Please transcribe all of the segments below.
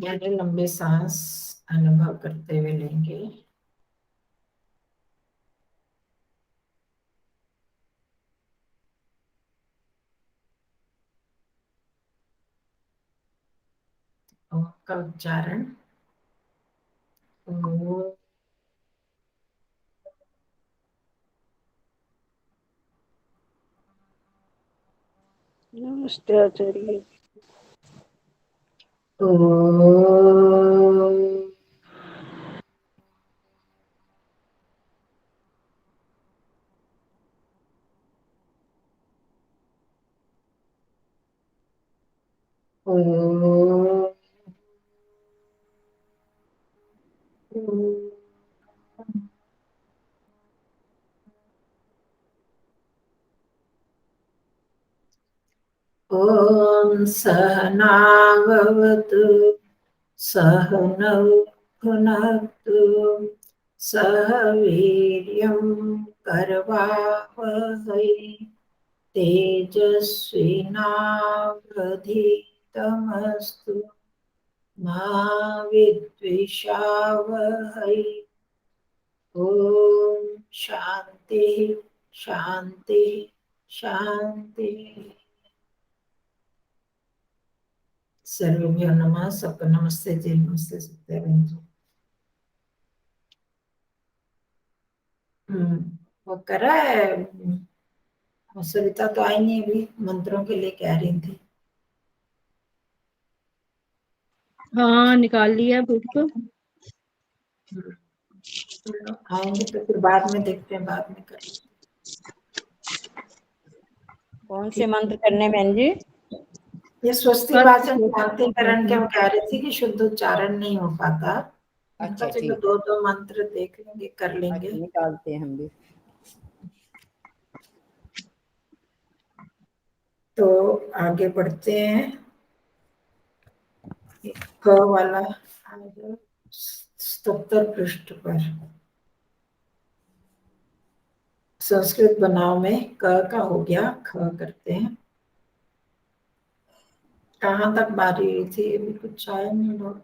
यानी लंबे सांस अनुभव करते हुए लेंगे। ओम का उच्चारण ओ। नमस्ते आचार्य। ओम सहनाववतु सहनौ भुनक्तु सह वीर्यं करवावहै तेजस्विनावधीतमस्तु मा विद्विषावहै। ओम शांति शांति शांति। सर्वेभ्यो नमः। सबको नमस्ते जी। नमस्ते सत्यानंद जी। वो कर रहा है। सरिता तो आई नहीं अभी, मंत्रों के लिए कह रही थी। हाँ, निकाल लिया बुक को। आएंगे तो फिर बाद में देखते हैं, बाद में कर लेते कौन से मंत्र करने बहन जी? ये स्वस्ति वाचन शांतिकरण के हम कह रहे थे कि शुद्ध उच्चारण नहीं हो पाता। अच्छा, चलो दो दो मंत्र देख लेंगे, कर लेंगे। निकालते हैं हम भी। तो आगे बढ़ते हैं। क वाला 77 पृष्ठ पर संस्कृत बनाव में क का हो गया, ख करते हैं। कहाँ तक बारी हुई थी? अभी कुछ आया नहीं लौट।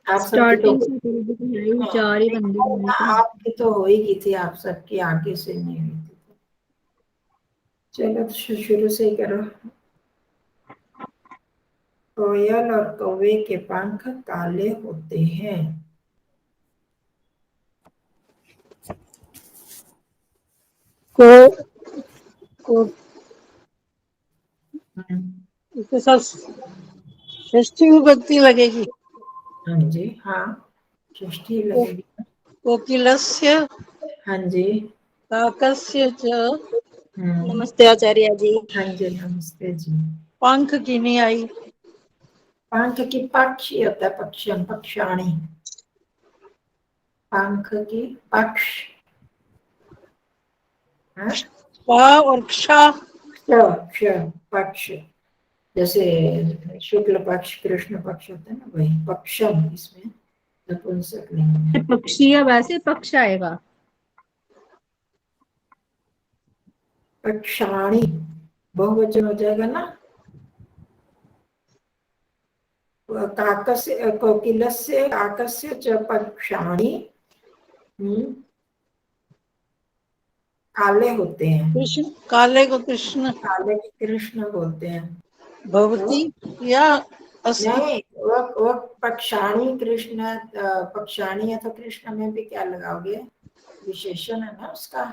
आप स्टार्टिंग सबकी से चार ही बंदे तो आपकी तो हो ही गई थी, आप सबकी आगे से नहीं हुई थी। चलो शुरू से ही करो। कोयल और कौवे के पंख काले होते हैं। को इसके साथ षष्ठी विभक्ति लगेगी। हाँ जी, हाँ षष्ठी लगेगी। कोकिलस्य हाँ जी। काकस्य च। नमस्ते आचार्य जी। हाँ जी, नमस्ते जी। पंख की नहीं आई। पंख की पक्षी होता है, पक्षम पक्षाणी। पंख की पक्ष है? औरक्षा क्ष पक्ष, जैसे शुक्ल पक्ष कृष्ण पक्ष होता है ना, वही पक्षम। इसमें नपुंसक लिंग है। पक्षी या वैसे पक्ष आएगा। पक्षाणी बहुवचन हो जाएगा ना। काकस्य कोकिलस्य काकस्य च पक्षाणी काले होते हैं। कृष्ण काले को कृष्ण काले कृष्ण बोलते हैं। भवती या नहीं, वो पक्षाणी कृष्ण, पक्षाणी है तो कृष्ण में भी क्या लगाओगे? विशेषण है ना उसका।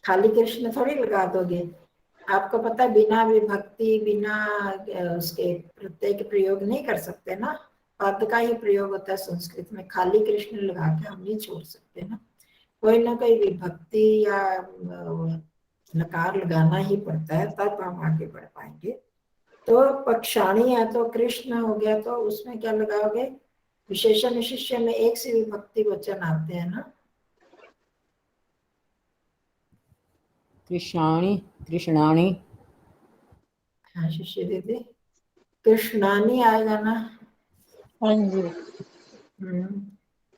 खाली कृष्ण थोड़ी लगा दोगे। आपको पता है बिना विभक्ति, बिना उसके प्रत्यय के प्रयोग नहीं कर सकते ना। पद का ही प्रयोग होता है संस्कृत में। खाली कृष्ण लगा के हम नहीं छोड़ सकते ना। कोई ना कोई विभक्ति या लकार लगाना ही पड़ता है, तब हम आगे बढ़ पाएंगे। तो पक्षाणी है तो कृष्ण हो गया, तो उसमें क्या लगाओगे? विशेषण विशिष्य में एक से विभक्ति वचन आते हैं ना। कृष्णाणी कृष्णाणी। हाँ शिष्य दीदी, कृष्णानी आएगा ना। हाँ जी।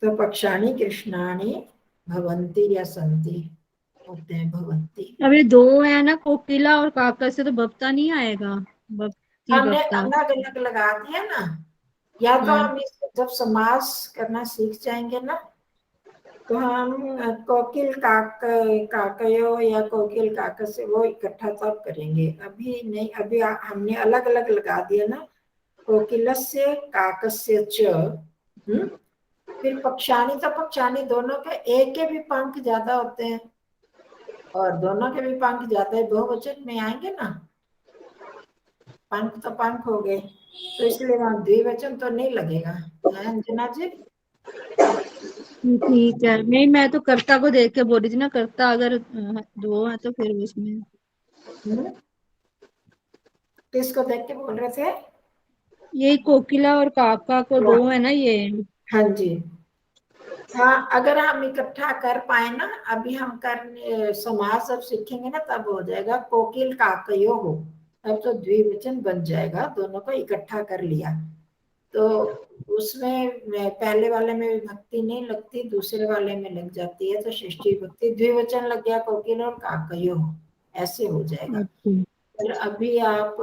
तो पक्षाणी कृष्णाणी भवंती या संति होते हैं भवंती। अब ये दो है ना, कोकिला और काका, से तो बप्ता नहीं आएगा, बप्ती हमने बप्ता। अलग अलग लगा दिया ना, या तो हम्म। हम जब समास करना सीख जाएंगे ना, तो हम कोकिल काक काकयो या कोकिल काक से वो इकट्ठा तब करेंगे, अभी नहीं। अभी हमने अलग अलग लगा दिया ना, कोकिलस्य काकस्य च। फिर पक्षाणी, तो पक्षाणी दोनों के एक के भी पंख ज्यादा होते हैं और दोनों के भी पंख ज्यादा है, बहुवचन में आएंगे ना, पंख तो पंख हो गए, तो इसलिए वहां द्विवचन तो नहीं लगेगा, है अंजना जी? ठीक है, नहीं मैं तो कर्ता को देख के बोल रही थी ना, कर्ता अगर दो है तो फिर उसमें। हम्म? किसको देख के बोल रहे थे? ये कोकिला और काका को दो है ना ये। हाँ जी। हाँ, अगर हम इकट्ठा कर पाए ना, अभी हम कर समास जब सीखेंगे ना तब हो जाएगा, कोकिल काकयो हो, तब तो द्विवचन बन जाएगा, दोनों को इकट्ठा कर लिया तो उसमें पहले वाले में विभक्ति नहीं लगती, दूसरे वाले में लग जाती है, तो षष्ठी विभक्ति, द्विवचन लग गया, कोकिल और काकयो, ऐसे हो जाएगा। अच्छा, पर अभी आप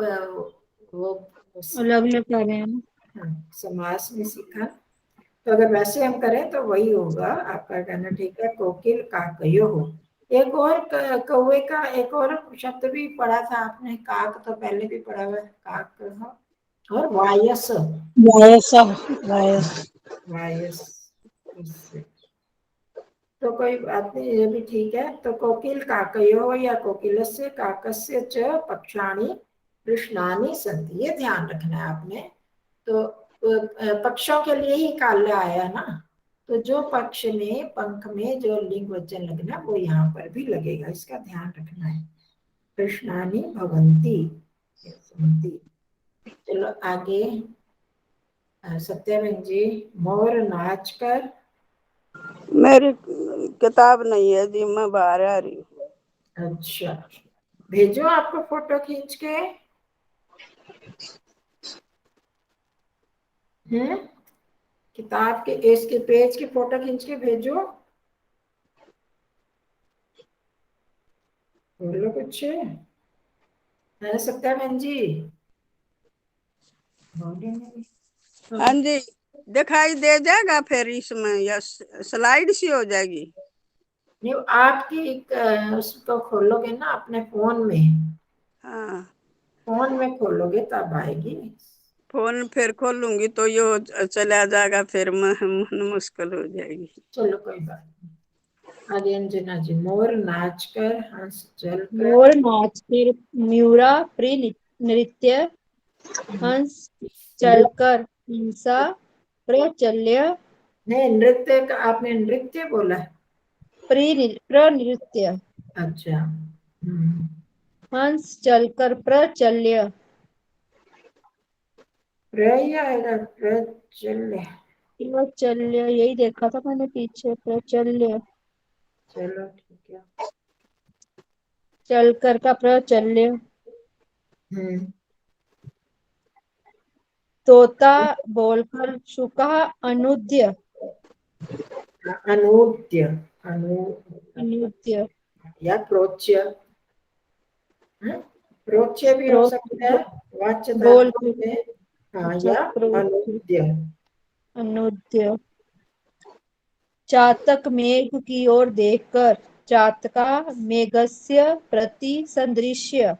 वो अलग अलग कर रहे हैं ना। समास में सीखा, तो अगर वैसे हम करें तो वही होगा आपका कहना, ठीक है, कोकिल काकयो हो। एक और कौवे का एक और शब्द भी पढ़ा था आपने, काक तो पहले भी पढ़ा हुआ है, काक हो, और वायस, वायस, वायस। वायस, इससे तो कोई बात नहीं, ये भी ठीक है। तो कोकिल काकयो या कोकिलस्य काकस्य च पक्षाणि कृष्णानि सन्ति, ये ध्यान रखना है आपने। तो पक्षों के लिए ही काल्य आया ना, तो जो पक्ष में पंख में जो लिंग वचन लगना वो यहाँ पर भी लगेगा, इसका ध्यान रखना है। कृष्णानि भवंती, सन्ति। चलो आगे, सत्याबेन जी, मोर नाच कर। मेरी किताब नहीं है जी, मैं बाहर आ रही हूँ। अच्छा, भेजो आपको फोटो खींच के। किताब के इसके पेज की फोटो खींच के भेजो, बोलो कुछ है सत्याबेन जी? हाँ जी, दिखाई दे जाएगा फिर इसमें, या स्लाइड सी हो जाएगी? नहीं, आपकी उसको खोलोगे ना अपने फोन में, हाँ, फोन में खोलोगे तब आएगी। फोन फिर खोलूंगी तो यो चला जाएगा, फिर मुश्किल हो जाएगी। चलो कोई बात नहीं। आगे अंजना जी, मोर नाच कर हंस चल कर। मोर नाच कर म्यूरा प्री नृत्य, हंस चलकर हिंसा प्रचल्य, नहीं, नृत्य का आपने नृत्य बोला है। प्रनृत्य, अच्छा। हंस चलकर प्रचल्य। प्रय आएगा, प्रचल्य। प्रचल्य यही देखा था मैंने पीछे, प्रचल्य। चलो ठीक है। चलकर का प्रचल्य। तोता बोलकर शुका अनुद्य, अनूद्य, अनु अनुद्य। या प्रोच्य, प्रोच्य भी हो सकता है, वाच्य बोल धातु में। हाँ, अच्छा, या अनूद्य। अनुद्य। चातक मेघ की ओर देखकर, चातका मेघस्य प्रति संदृश्य।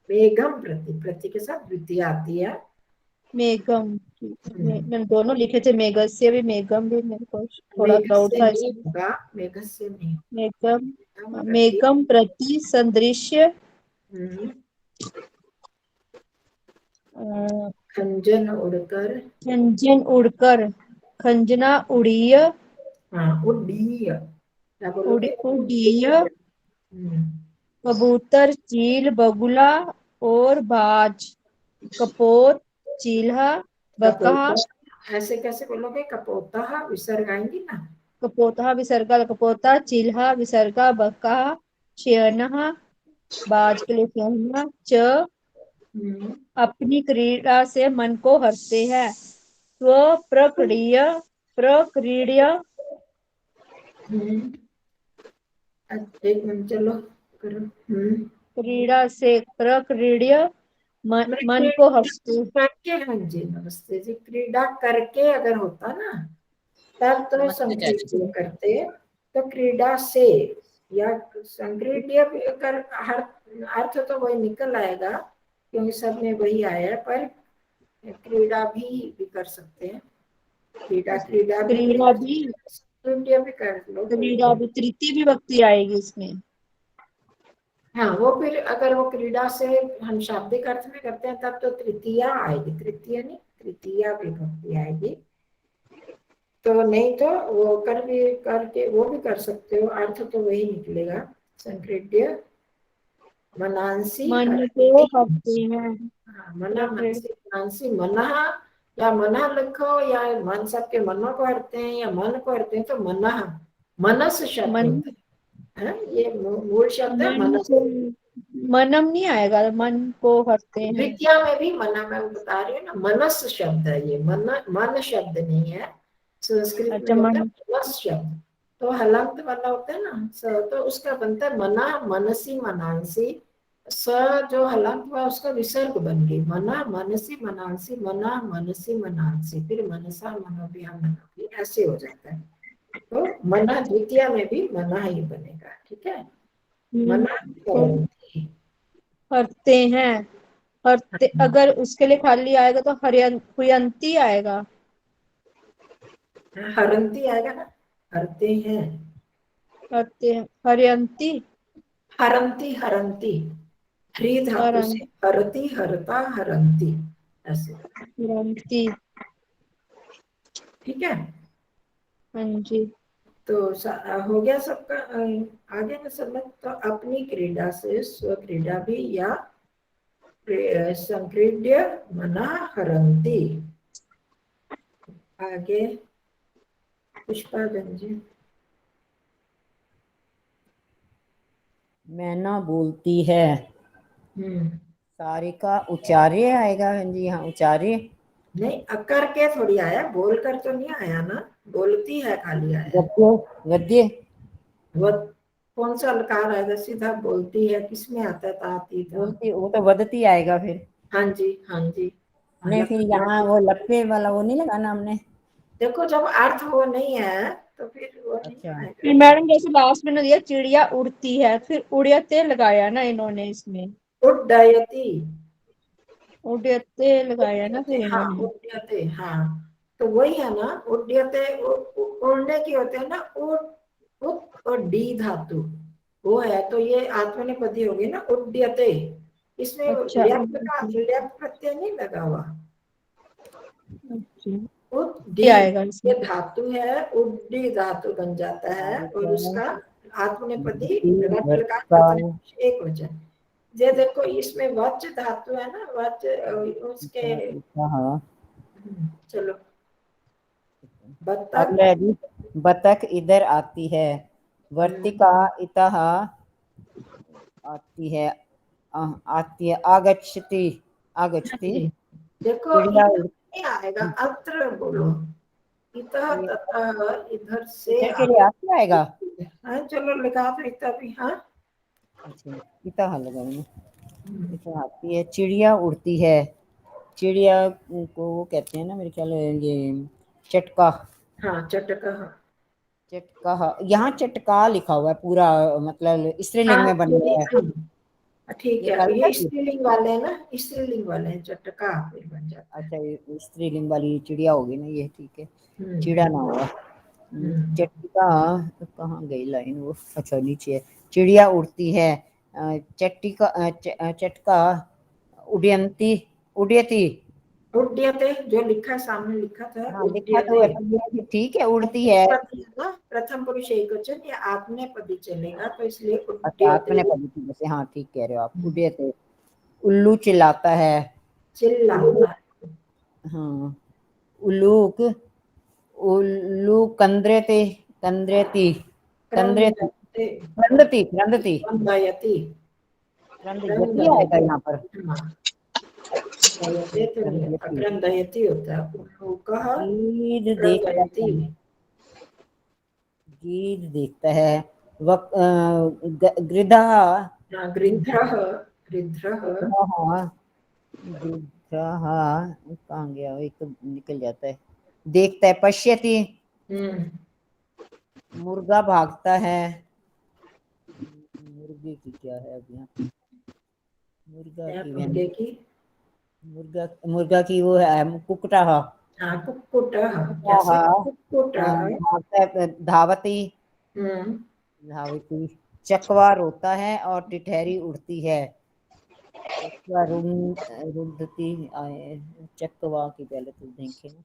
मेघम प्रति, प्रति के साथ द्वितीय आती है। मेघम, मैंने दोनों लिखे थे, मेघस्य भी मेघम भी, मेरे को थोड़ा मेघ डाउट से था नहीं इसमें। होगा, मेघ से नहीं, मेघम, मेघम प्रति। मेघम प्रति संदृश्य। हम्म, अ, खंजन उड़कर। खंजन उड़कर, खंजना उड़ीय, हाँ, उड्डीय, क्या बोलोगे? उड़ीय। हम्म, कबूतर, चील, बगुला और बाज, कपोत, चील्हा, बकाहा। कपोता, ऐसे कैसे बोलोगे? कपोता विसर्ग आएंगी ना। कपोता विसर्गा, कपोता, चील्हा विसर्गा, बकाहा, शयनहा, बाज के लिए शयनहा, च हम्म, अपनी क्रीड़ा से मन को हरते हैं, स्व प्रक्रिय, प्रक्रीड्य, हम्म, एक मिनट चलो करो। क्रीड़ा से प्रक्रीड्य मन को हंसते। करके, हाँ जी नमस्ते जी, क्रीड़ा करके अगर होता ना तब तो नमस्ते चाची। संक्रीड्य करते, तो क्रीड़ा से या संक्रीड्य कर हर अर्थ तो वही निकल आएगा क्योंकि सब में वही आया है, पर क्रीड़ा भी कर सकते हैं, क्रीड़ा भी क्रीड़ा भी, संक्रीड्य भी कर लो कोई क्रीड़ा भी तृतीय विभक्ति आएगी इसमें। हाँ वो फिर अगर वो क्रीड़ा से हम शाब्दिक अर्थ में करते हैं तब तो तृतीया आएगी, तृतीय नहीं तृतीया विभक्ति आएगी। तो नहीं तो वो कर भी करके वो भी कर सकते हो, अर्थ तो वही निकलेगा संक्रीड्य मनांसी मन को हरति। हंसते हैं। हाँ, मना मनसी मनांसी मना, या मना लिखो या मन, सबके मनों को हरते हैं या मन को हरते हैं तो मना मनस शब्द मन, होता है, ये मूल शब्द है मन मनस। को, मनम नहीं आएगा, मन को हंसते हैं। द्वितीय में भी मना, मैं बता रही हूँ ना, मनस शब्द है ये, मन शब्द नहीं है, संस्कृत में अच्छा, होता है मन, मनस शब्द, तो हलंत वाला होता है ना तो उसका बनता है मना मनसी मनांसी, स जो हलंत हुआ उसका विसर्ग बन गई, मना मनसी मनांसी, मना मनसी मनांसी, फिर मनसा मनोभिया मनोभी, ऐसे हो जाता है। तो मना द्वितीय में भी मना ही बनेगा, ठीक है, मना को करती। हंसते हैं। हंसते, अगर उसके लिए खाली आएगा तो हुयंती आएगा। हरंती आएगा ना, हरते हैं, हंसते हैं, हरियंती, हरंती हरंती, हरी धातु हरन, से हरती हरता हरंती, ऐसे, हरंती। ठीक है। हाँ जी। तो हो गया सबका, आगे में समझ, तो अपनी क्रीड़ा से स्व क्रीड़ा भी या संक्रीड्य मना हरंती। आगे पुष्पा गंजी। मैना बोलती है। हम्म, सारिका उच्चार्य आएगा जी, हाँ उच्चार्य। नहीं अकर के थोड़ी आया, बोल कर तो नहीं आया ना, बोलती है खाली आया। गद्य, गद्य। वो कौन सा अलकार आएगा, सीधा बोलती है, किसमें आता है ताती था। बोलती, वो तो वदती आएगा फिर। हाँ जी हाँ जी। नहीं फिर यहाँ वो लप्पे वाला वो नहीं लगाना हमने। देखो जब अर्थ वो नहीं है तो फिर वो नहीं अच्छा, आएगा। फिर मैडम जैसे लास्ट में ना दिया चिड़िया उड़ती है, फिर उड़ते लगाया ना इन्होंने इसमें, उड्डयति, उड़ते लगाया ना फिर हाँ इन्होंने। उड्डयते, हाँ तो वही है ना, उड्डयते उड़ने की होते हैं ना, उड़ उत और डी धातु वो है, तो ये आत्मनेपदी होगी ना उड्डयते, इसमें अच्छा, ल्यप प्रत्यय नहीं लगा हुआ, अच्छा, उत डी ये आएगा ये इसमें। धातु है, उड्डी धातु बन जाता है, और सारिका उसका आत्मनेपदी रट लकार वत्ता। प्रथम एक वचन। ये देखो इसमें वच धातु है ना, वच उसके, हाँ। चलो अब बत्तख, मैं भी, बतख इधर आती है। वर्तिका इतः आती है, आती है, आगच्छति, आगच्छति। जी देखो चिड़िया इतना नहीं आएगा, अत्र बोलो, इतः ततः इधर से इधर के लिए आती आएगा। हाँ चलो लिखा था इतना भी, हाँ अच्छा, इतः लगाएंगे। इतः आती है, चिड़िया उड़ती है। चिड़िया को वो कहते हैं ना मेरे ख्याल ये चटका, हाँ चटका, चटका। यहाँ चटका लिखा हुआ है पूरा, मतलब स्त्रीलिंग हाँ में बन गया है। ठीक ये है, गलत है ये जी? स्त्रीलिंग वाले हैं ना, स्त्रीलिंग वाले हैं, चटका फिर बन जाता है। अच्छा, ये स्त्रीलिंग वाली चिड़िया होगी ना ये, ठीक है। हम्म चिड़ा ना हुआ। चट्टिका तो कहाँ गई लाइन वो, अच्छा नीचे है। चिड़िया उड़ती है। चट्टिका, चटका उड्यंती, उड्यती। उड्यते जो लिखा है सामने लिखा था हाँ लिखा तो उड्यते, है, पर ये भी ठीक है, उड़ती है। ना प्रथम पुरुष एकवचन या आत्मनेपदी चलेगा तो इसलिए अच्छा, उड्यते। आपने पढ़ी थी वैसे, हाँ ठीक कह रहे हो आप, उड्यते। उल्लू चिल्लाता है। चिल्लाता, हाँ, उल्लूक, उल्लू कंद्रेते, कंद्रेती, कंद्रेती, क्रंदते, क्रंदती, क्रंदती। क्रंदयति, क्रंद यति आएगा क्रंदयति, यहाँ पर। हाँ ये तो नहीं होता, क्रंदयति। क्रंदयति होता है, उल्लूकः गीध देखता क्रंदयति। है, गीध देखता है। गृधः हाँ, गृध्रः, गृध्रः, गृधः कहाँ गया, एक तो निकल जाता है, देखता है, पश्यति, मुर्गा भागता है, मुर्गे की क्या है अब यहाँ, मुर्गा या की मुर्गे की, मुर्गा मुर्गा की वो है कुक्कुटः, हाँ, कुक्कुटः, कैसे कुक्कुटः, भागता है, धावती, धावती, चकवा रोता है और टिटहरी उड़ती है, चकवा रुंधती, चकवा की पहले तो देखें ना,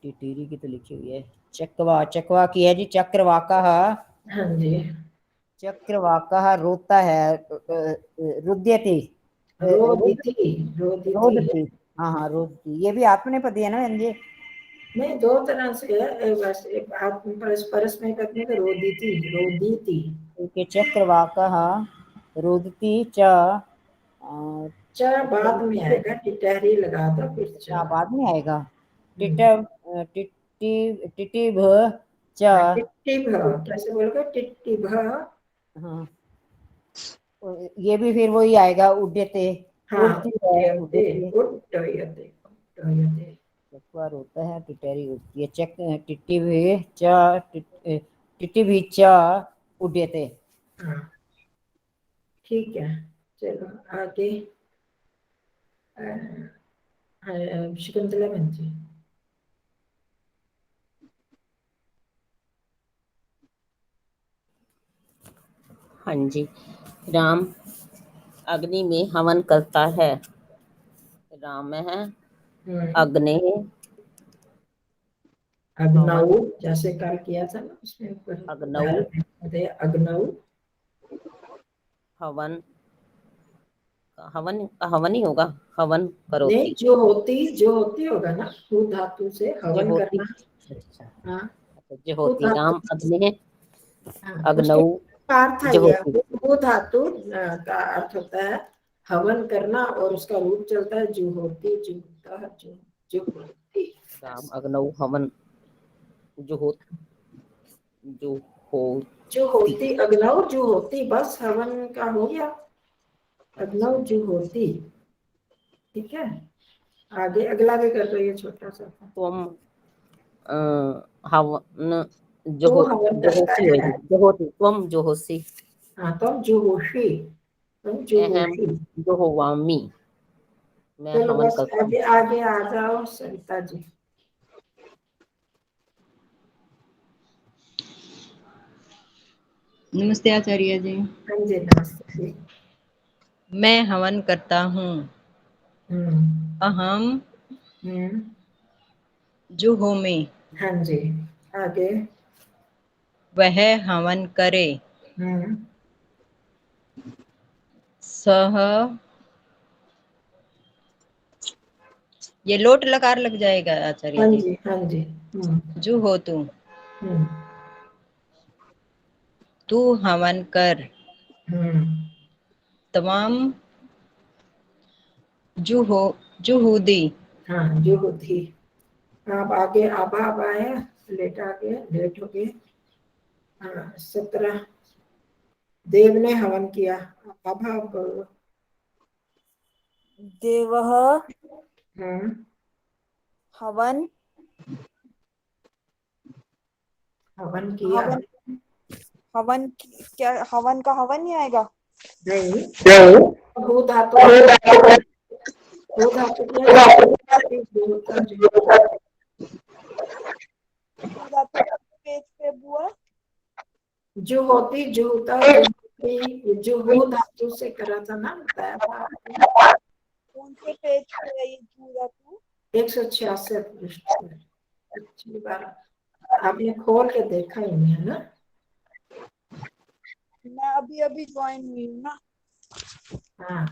टिटहरी की तो लिखी हुई है, चकवा, चकवा की है जी, चक्रवाका, हाँ जी, चक्रवाका रोता है, रुद्यति, रोदिति, रोदिति, रोदती, हाँ हाँ रोदती, ये भी आत्मनेपदी है ना बहन जी? नहीं, दो तरह से है, बस एक आत्म परस में करने का रोदिति, रोदिति, ओके, चक्रवाका रुदती च, च बाद में आएगा, टिटहरी लगा दो फिर च, बाद में आएगा, टिटिभ च, टिट्टिभ, कैसे बोलोगे, टिट्टिभ, हाँ, ये भी फिर वही आएगा, उड्यते, हाँ, उड़ती है, उड्डयते, उड्डयते, उड्डयते, चकवा रोता है, टिटहरी उड़ती है, टिटिभ च, टिटिभ च उड्यते। हाँ, ठीक है, चलो आगे, शकुंतला बहन जी। हाँ जी, राम अग्नि में हवन करता है, राम है अग्नि, अग्नऊ, जैसे कल किया था ना उसमें ऊपर, अग्नऊ, अग्नऊ, हवन, हवन हवन ही होगा, हवन करो, नहीं, जो होती होगा ना, हु धातु से हवन होती, करना, अच्छा, हाँ, जो हु होती, धातु, राम अग्नि है, हाँ, अग्नऊ, उसका अर्थ है जो ये, होती, हु धातु का अर्थ होता है हवन करना, और उसका रूप चलता है जो होती, जो होता, जो होती, राम अग्नऊ हवन, जो हो, जो हो, जो होती, अग्नऊ जो होती, बस हवन का हो गया, अग्नऊ जो होती, ठीक है। आगे अगला भी कर दो, ये छोटा सा था, तुम हवन, जो तो हो, हवन जो करता होती है, होगी, जो होती, तुम जो होसी, हाँ, तुम जो होशी, तुम जो अहम होशी, जो होवामी, मैं चलो हवन बस करता हूँ। आगे आगे आ जाओ सरिता जी। नमस्ते आचार्य जी। हाँ जी, नमस्ते जी। मैं हवन करता हूँ। अहम हम्म, जुहोमि, हाँ जी, आगे, वह हवन करे। हम्म, सह, ये लोट लकार लग जाएगा आचार्य हाँ जी। जी, हाँ जी, जुहोतु, हम्म, तू हवन कर। हम्म, तमाम जुहूदी, हाँ, जो होती, आप आगे आबा अब आया, लेट आ गया, लेट हो गए, हाँ, 17 देव ने हवन किया, आभा बोलो, देवः हम्म, हवन, हवन किया, हवन, क्या हवन का हवन नहीं आएगा? नहीं, भू धातु, भू धातु क्या है, जो होता, जो पेज पे बुआ, जो होती, जो होता, जो होती, जो हो धातु से करा था ना, बताया था आपको, कौन से पेज पे है ये जूरा तू? 166 पृष्ठ पर, पिछली बार आपने खोल के देखा ही नहीं है ना? मैं अभी अभी ज्वाइन हुई हूँ ना। हाँ,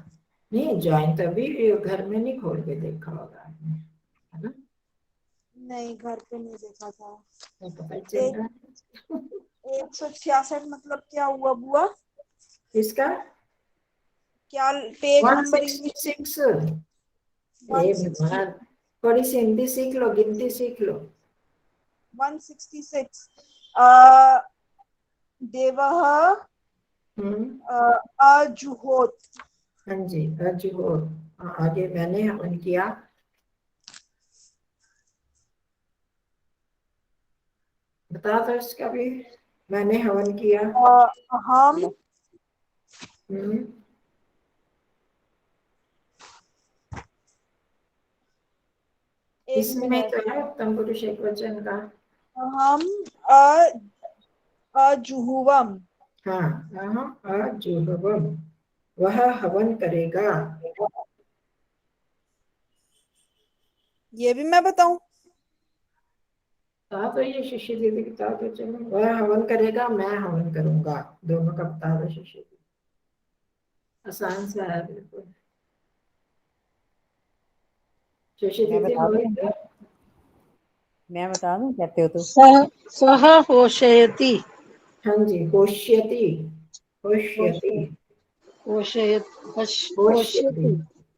नहीं, ज्वाइन तभी घर में नहीं खोल के देखा होगा आपने, है ना? नहीं, घर पे नहीं देखा था। नहीं पता चल रहा है 166 मतलब क्या हुआ बुआ? इसका क्या पेज नंबर? 166, हे भगवान, थोड़ी सी हिंदी सीख लो, गिनती सीख लो। 166 देवः हम्म, अजुहोत। हाँ जी, अजुहोर। आगे मैंने हवन किया। बता दो इसका भी। मैंने हवन किया। अहम हम्म, एक इसमें मिनट। तो है उत्तम पुरुष एकवचन का। अहम अजुहुवम। हाँ, अहम अजुहवम, वह हवन करेगा। ये भी मैं बताऊं? बता दो, ये शिष्य दीदी बता दो। चलो, वह हवन करेगा, मैं हवन करूंगा, दोनों का बता दो शिष्य दीदी। आसान सा है बिल्कुल। शिष्य मैं दीदी बता दूं बोल। बहन जी? मैं बता दूं कहते हो तो? सह होशयति। हाँ जी, होश्यति। होश्यति। होशयत होश्यति। होशयति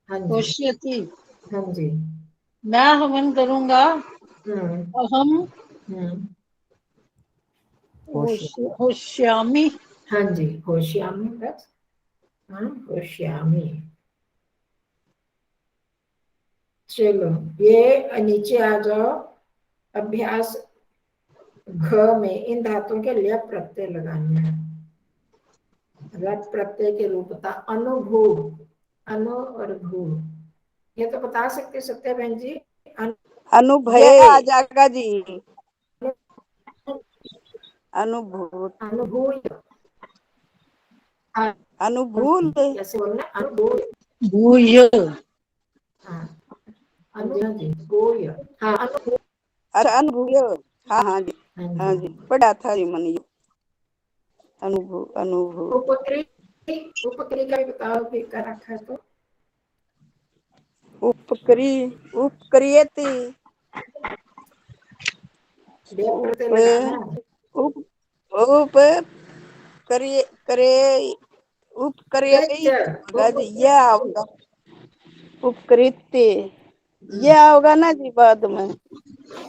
हाँ जी। होशयति। हाँ जी। मैं हवन करूंगा। हम्म। अहम हम्म। होश। होश्यामि। हाँ जी, होश्यामि बस। हाँ, होश्यामि। चलो, ये नीचे आ जाओ। अभ्यास घ में इन धातुओं के लिए प्रत्यय लगाने हैं। रट प्रत्यय के रूप था अनुभू। अनु और भू, ये तो बता सकते सत्य बहन जी। अनुभये आ जाएगा जी। अनुभूत अनुभूय। हाँ, अनुभूल कैसे बोलना, अनुभूय। भूय। हाँ, हाँ जी, भूय। हाँ, अनुभूय। अरे अनुभूय। हाँ हाँ जी। हाँ हाँ जी। जी पढ़ा था जी मन ये। अनुभू अनुभू उपक्री। उपक्री का भी बताओ भी कर रखा है तो। उपक्री उपक्रियति। व्याप प्रत्यय उप लगाना है। उप उप करिए करे उपक्रिय कृत्य। ये होगा। उपकृत्य ये होगा ना जी बाद में।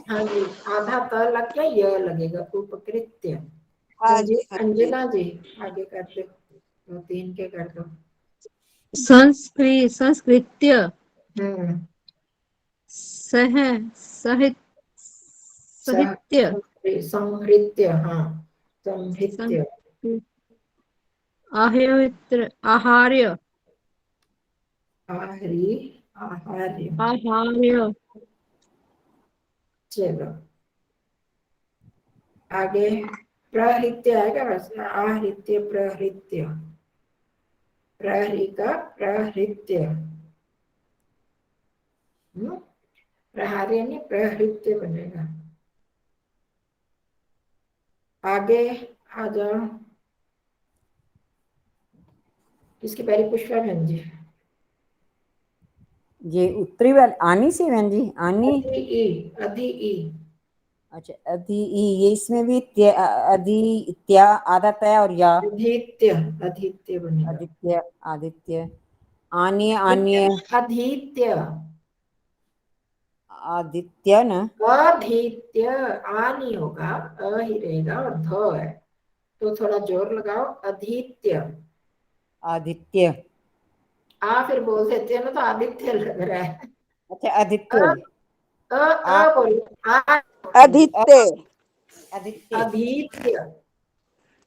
हाँ जी, आधा त लग के य लगेगा, उपकृत्य। हाँ हाँ जी, जी हाँ जी। अंजना जी आगे कर दो, दो तीन के कर दो। संस्कृत्य हम्म। सह सहित सह। साहित्य संहृत्य। हाँ, संहृत्य। आहार्य आहार्य आहरी। आहार्य। आहार्य चलो आगे। प्रहृत्य आएगा बस, आहृत्य प्रहृत्य। प्रहरी का प्रहृत्य। प्रहार्य नहीं, प्रहृत्य बनेगा। आगे आ जाओ। किसकी बारी, पुष्पा बहन जी। ये उत्तरी वाली आनी सी बहन जी, आनी। अधि ई। अधि ई। अच्छा, अधि ई, ये इसमें भी अधि त्या आधा तय और या। अधीत्य। अधीत्य बनेगा। आदित्य आदित्य। आन्य आन्य। अधीत्य। आदित्य ना। अधीत्य। आ नहीं होगा, अ ही रहेगा और ध है, तो थोड़ा जोर लगाओ। अधीत्य। आदित्य। आ फिर बोल देते हैं ना, तो आदित्य लग रहा है। अच्छा, अ आदित्य। आ बोलो। आ। अधित्य आदित्य। अधीत्य।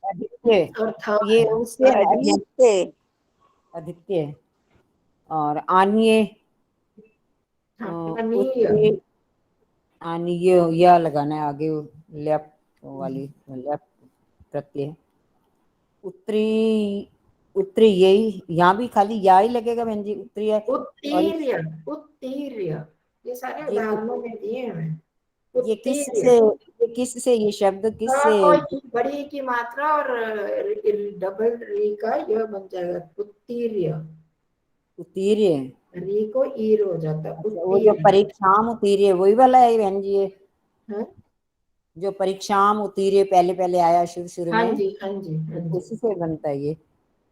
आदित्य। और थ ये है। उससे है अधित्य आदित्य। और आन्य हाँ, अनीय। उत्तरी। आन्य या लगाना है आगे, लेफ्ट वाली लेफ्ट प्रत्यय। उत्तरी। उत्तरी यही यहाँ भी खाली या ही लगेगा बहन जी, उत्तरी है। और उत्तीर्य। उत्तीर्य। ये सारे ये उदाहरणों में दिए हैं। ये उत्तीर्य। किस से ये शब्द किस से? को बड़ी की मात्रा और डबल री का यह बन जाएगा, उत्तीर्य। उत्तीर्य। री को ईर हो जाता, अच्छा, वो जो उत्तीर्य। परीक्षाम उत्तीर्य वही वाला है बहन जी ये? हाँ। जो परीक्षाम उत्तीर्य पहले पहले आया शुरू शुरू हाँ में, जी, हाँ जी, हाँ जी। उसी से बनता है ये।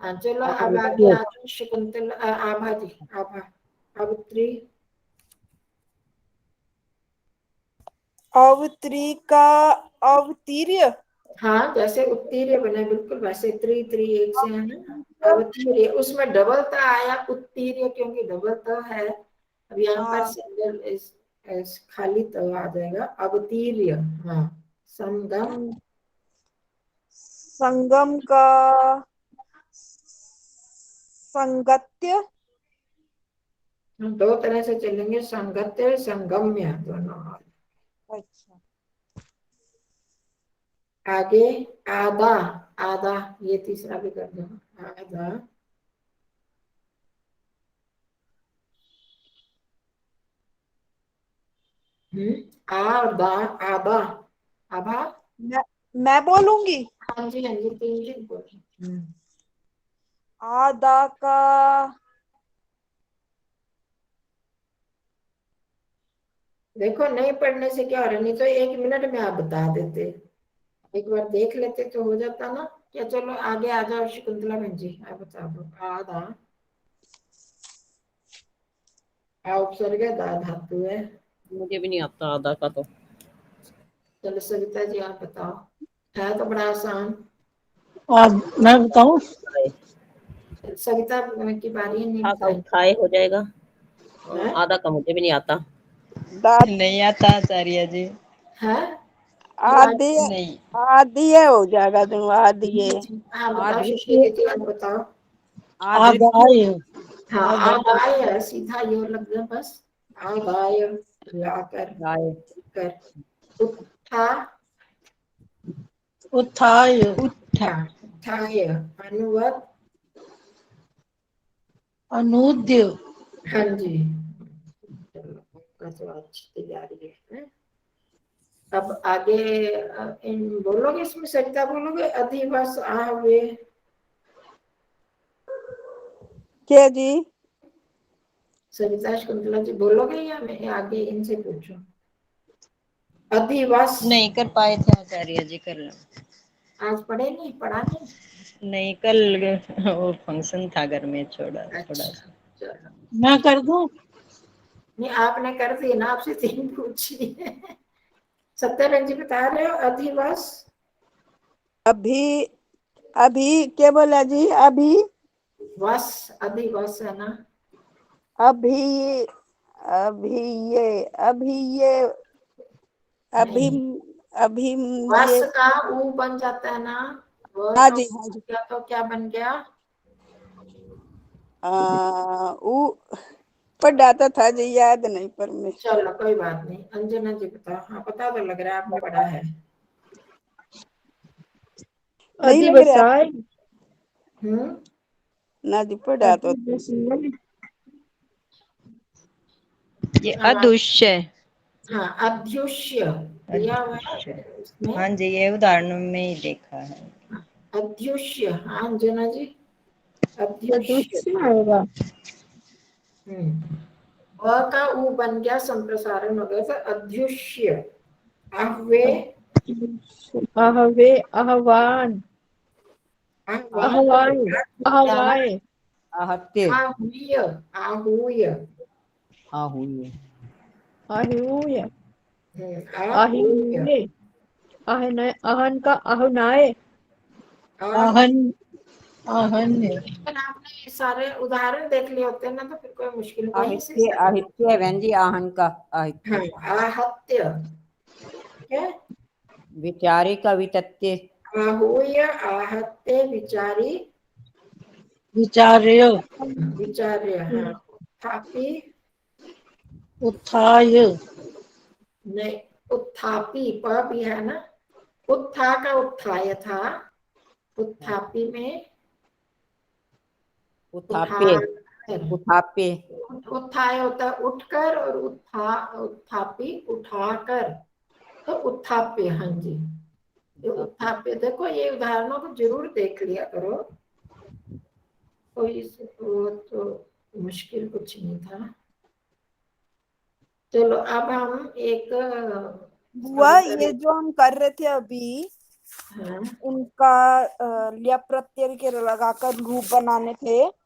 हाँ, चलो अच्छा, अब आगे लिखिए। आ जाओ शकुंतल, आभा जी। आभा। अवत्री। अवत्री का अवतीर्य। हाँ, जैसे उत्तीर्य बने बिल्कुल वैसे त्रि त्रि एक से है ना। अवतीर्य उसमें डबल त आया, उत्तीर्य क्योंकि डबल त है। अब यहाँ पर हाँ। सिंगल खाली त आ जाएगा, अवतीर्य। हाँ, संगम। संगम का संगत्य। हम दो तरह से चलेंगे, संगत्य संगम्य दोनों। अच्छा। आगे आधा, आधा ये तीसरा भी कर दो, आधा। आ और दा, आधा, आभा। मैं बोलूंगी। हाँ जी, हाँ जी, तीन दिन बोले। आधा का देखो नहीं पढ़ने से क्या हो रहा है, नहीं तो 1 मिनट में आप बता देते, एक बार देख लेते तो हो जाता ना। क्या, चलो आगे आ जाओ शकुंतला बहन जी, आप बता दो। आधा, आ उपसर्ग है, दा धातु है। मुझे भी नहीं आता आधा का तो। चलो सविता जी आप बताओ, है तो बड़ा आसान। आज मैं बताऊं? सविता की बारी है, नहीं उठा का बताएंगे। उठाए हो जाएगा। है? आधा का मुझे भी नहीं आता। दाद नहीं आता आचार्य जी। है? आदि नहीं। आदि हो जाएगा तुम आदि। हाँ बताओ, सुश्री आदृत्य, दीदी आप बताओ। आदृत्य, आदाय। हाँ, आदाय। आदाय है, सीधा यो लग गया बस। आदाय, लाकर, राय, कर। उत्था, उत्थाय। उठा। हाँ, उत्थाय, अनुवद। अनूद्य। हाँ जी, चलो आपका तो अच्छी तैयारी है। अब आगे इन बोलोगे, इसमें सरिता बोलोगे, अधिवस आहवे। क्या जी? सरिता शकुंतला जी बोलोगे या मैं आगे इनसे पूछूं? अधिवस। नहीं कर पाए थे आचार्य जी, कर लो। आज पढ़े नहीं, पढ़ा नहीं? नहीं, कल वो फंक्शन था घर में, छोड़ा थोड़ा अच्छा, सा। चलो। मैं कर दूं? नहीं, आपने कर दी ना, आपसे 3 पूछी है। सत्यरंजन जी बता रहे हो, अधिवस। अभी अभी क्या बोला जी? अभी वस, अधिवस है ना। अभी अभी ये अभी नहीं, अभी वस ये। का ऊ बन जाता है ना। व हाँ का जी, ऊ हाँ बन जी। गया तो क्या बन गया? वो पढ़ा तो था जी, याद नहीं पर मैं। चलो कोई बात नहीं, अंजना जी बताओ। हाँ, पता तो लग रहा है आपने पढ़ा है। नहीं लग रहा अधिवसाय, हम्म। ना जी, पढ़ा तो। अधिवसाय, ये हाँ, अदृश्य। हाँ, अध्युष्य दिया हुआ अदृश्य। है उसमें। हाँ जी, ये उदाहरणों में ही देखा है। अध्युष्य, हाँ अंजना जी, अध्युष्य। अदृश्य आएगा। व का ऊ बन गया, संप्रसारण हो गया, तो अध्युष्य। ahve, आहवे, आहवान, ahvan, आहवाय, आहवाय, आहत्य, आहूय, आहूय, आहूय, आहूय, आहूय, आहिन्य, आहन, आहन का आहनाय, आहन। आहूय। आहन्य। लेकिन आपने सारे उदाहरण देख लिए होते हैं ना, तो फिर कोई मुश्किल वहीं से आहित्य, start होता आहित्य बहन जी, आहन का है। आहित्य। हाँ, आहत्य, ठीक है। विचारे का वितत्य, आहूय, आहत्य, विचारी, विचार्य। विचार्य। हाँ, उत्थापी, उत्थाय। नहीं, उत्थापी, प भी है ना। उत्था का उत्थाय था, उत्थापी में उत्थाप्य, उठाकर। उत्थाप्य, उत्थाय होता है उठकर, और उत्थापी उठाकर, तो उत्थाप्य। हाँ जी, ये उत्थाप्य। देखो, ये उदाहरणों को जरूर देख लिया करो, कोई वो तो मुश्किल कुछ नहीं था। चलो अब हम एक बुआ, ये जो हम कर रहे थे अभी, हाँ, उनका लिया प्रत्यय के लगाकर रूप बनाने थे।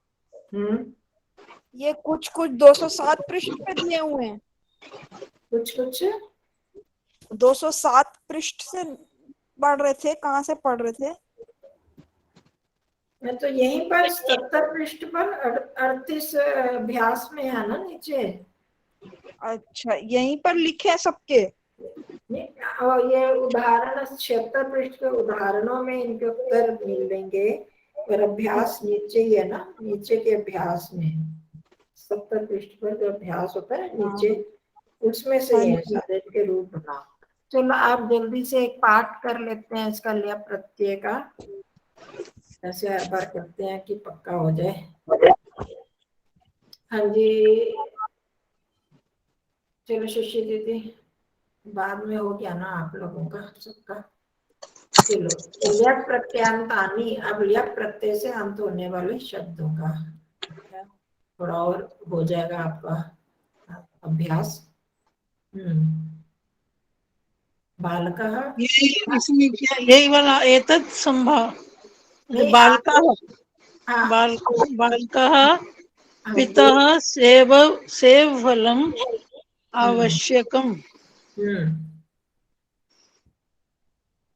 ये कुछ कुछ 207 पृष्ठ पे दिए हुए हैं। कुछ कुछ 207 पृष्ठ से पढ़ रहे थे? कहाँ से पढ़ रहे थे? मैं तो यहीं पर 70 पृष्ठ पर 38 अभ्यास में है ना नीचे। अच्छा, यहीं पर लिखे हैं सबके? और ये उदाहरण 76 पृष्ठ के उदाहरणों में इनके उत्तर मिलेंगे, और अभ्यास नीचे ही है ना, नीचे के अभ्यास में 70 पृष्ठ पर जो अभ्यास होता है नीचे, उसमें से हाँ ये जी। सारे के रूप बनाओ। चलो आप जल्दी से एक पाठ कर लेते हैं इसका लिया प्रत्यय का, ऐसे हर बार करते हैं कि पक्का हो जाए। हाँ जी, चलो शशि दीदी, बाद में हो गया ना आप लोगों का सबका। चलो, ल्यप प्रत्ययांतानि, अब ल्यप प्रत्यय से अंत होने वाले शब्दों का थोड़ा और हो जाएगा आपका अभ्यास। बालकः, यही इसमें क्या यही वाला एतत् संभव नहीं, बालकः हाँ, बालकः हाँ पितः सेवफलम् आवश्यकम्।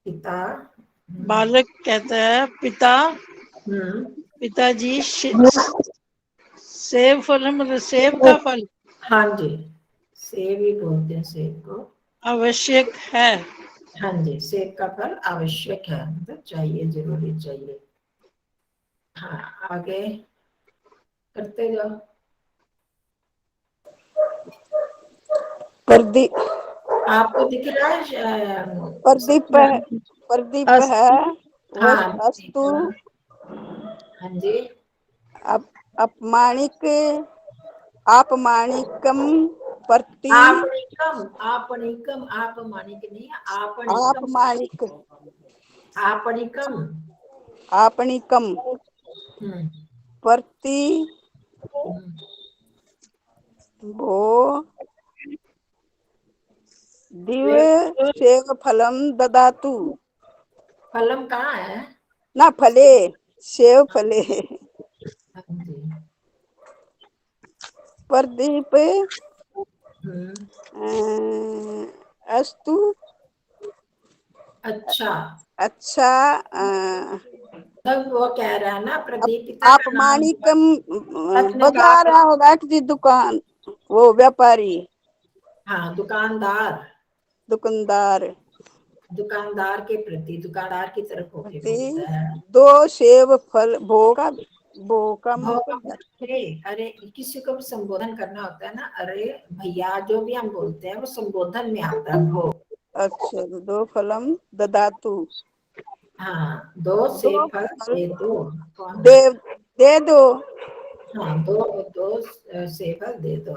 पिता, बालक कहता है पिताजी सेब फल मतलब सेब का फल हाँ जी, सेब ही बोलते हैं सेब को। आवश्यक है। हाँ जी, सेब का फल आवश्यक है, मतलब चाहिए, जरूरी चाहिए। हाँ, आगे करते जाओ। प्रदीप आपको दिख रहा है प्रदीप है, प्रदीप है। हाँ, वस्तु हाँ जी, अपमानिक, आपमानिकम, प्रति आपनिकम, आपनिकम, आपमानिक नहीं है, आपनिकम, आपमानिक, आपनिकम, आपनिकम, प्रति भो दिव्य सेव फलम ददातु। फलम कहाँ है? ना फले, सेव फले। हाँ जी, प्रदीप अस्तु, अच्छा, अच्छा तब वो कह रहा है ना, प्रदीप पिता का नाम आपमानिकम ने बता कहा, रहा होगा कि दुकान, वो व्यापारी, हाँ, दुकानदार, दुकानदार दुकानदार के प्रति, दुकानदार की तरफ होके बोलता है। दो सेब फल भोगा, भोकम। अरे किसी को भी संबोधन करना होता है ना, अरे भैया, जो भी हम बोलते हैं वो संबोधन में आता है भो। अच्छा, दो फलम ददातु, हाँ, दो दो सेब फल फल दे दो। कौन दे है? दे दो, हाँ, दो दो सेब फल दे दो।